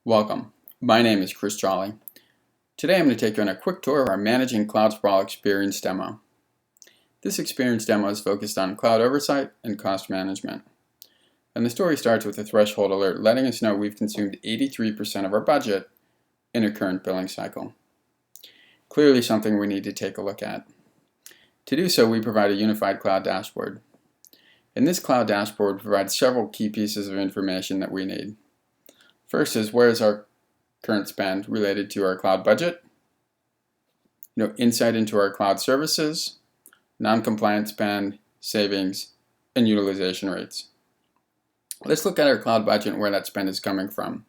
Welcome. My name is Chris Jolly. Today I'm going to take you on a quick tour of our Managing Cloud Sprawl experience demo. This experience demo is focused on cloud oversight and cost management. And the story starts with a threshold alert letting us know we've consumed 83% of our budget in a current billing cycle. Clearly something we need to take a look at. To do so, we provide a unified cloud dashboard. And this cloud dashboard provides several key pieces of information that we need. First is, where is our current spend related to our cloud budget? Insight into our cloud services, non-compliant spend, savings, and utilization rates. Let's look at our cloud budget and where that spend is coming from.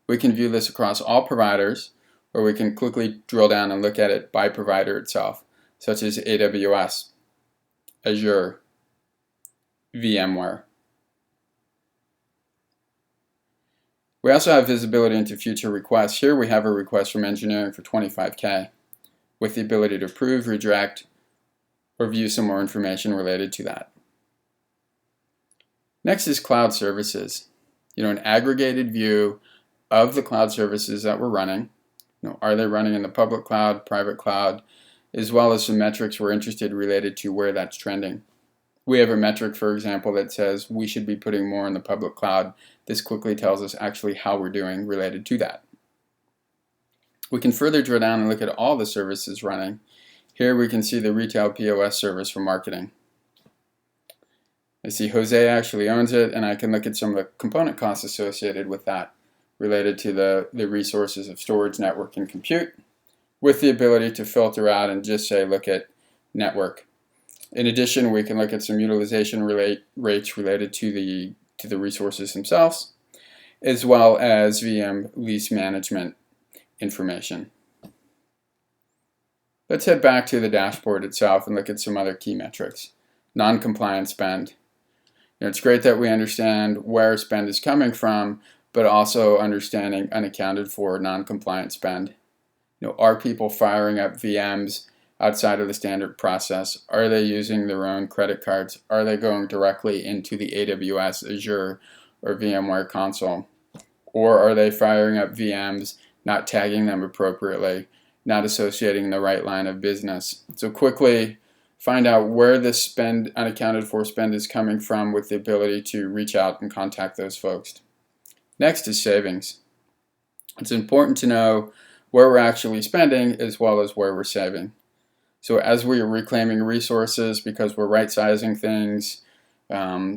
We can view this across all providers, or we can quickly drill down and look at it by provider itself, such as AWS, Azure, VMware. We also have visibility into future requests. Here we have a request from engineering for $25K with the ability to approve, reject, or view some more information related to that. Next is cloud services. An aggregated view of the cloud services that we're running. Are they running in the public cloud, private cloud, as well as some metrics we're interested related to where that's trending. We have a metric, for example, that says we should be putting more in the public cloud. This quickly tells us actually how we're doing related to that. We can further drill down and look at all the services running. Here we can see the retail POS service for marketing. I see Jose actually owns it, and I can look at some of the component costs associated with that related to the resources of storage, network, and compute, with the ability to filter out and just say look at network. In addition, we can look at some utilization rates related to the resources themselves, as well as VM lease management information. Let's head back to the dashboard itself and look at some other key metrics. Non-compliant spend. It's great that we understand where spend is coming from, but also understanding unaccounted for non-compliant spend. Are people firing up VMs outside of the standard process? Are they using their own credit cards? Are they going directly into the AWS, Azure, or VMware console? Or are they firing up VMs, not tagging them appropriately, not associating the right line of business? So quickly find out where this spend, unaccounted for spend, is coming from with the ability to reach out and contact those folks. Next is savings. It's important to know where we're actually spending as well as where we're saving. So as we are reclaiming resources because we're right-sizing things,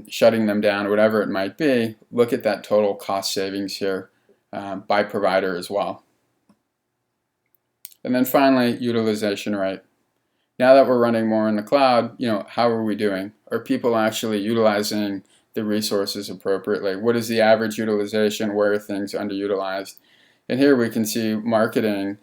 shutting them down, whatever it might be, look at that total cost savings here by provider as well. And then finally, utilization rate. Now that we're running more in the cloud, how are we doing? Are people actually utilizing the resources appropriately? What is the average utilization? Where are things underutilized? And here we can see marketing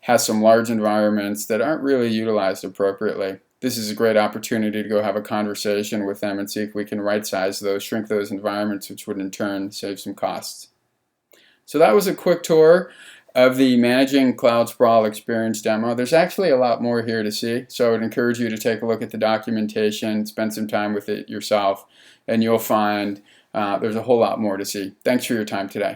has some large environments that aren't really utilized appropriately. This is a great opportunity to go have a conversation with them and see if we can right-size those, shrink those environments, which would in turn save some costs. So that was a quick tour of the Managing Cloud Sprawl experience demo. There's actually a lot more here to see, so I would encourage you to take a look at the documentation, spend some time with it yourself, and you'll find there's a whole lot more to see. Thanks for your time today.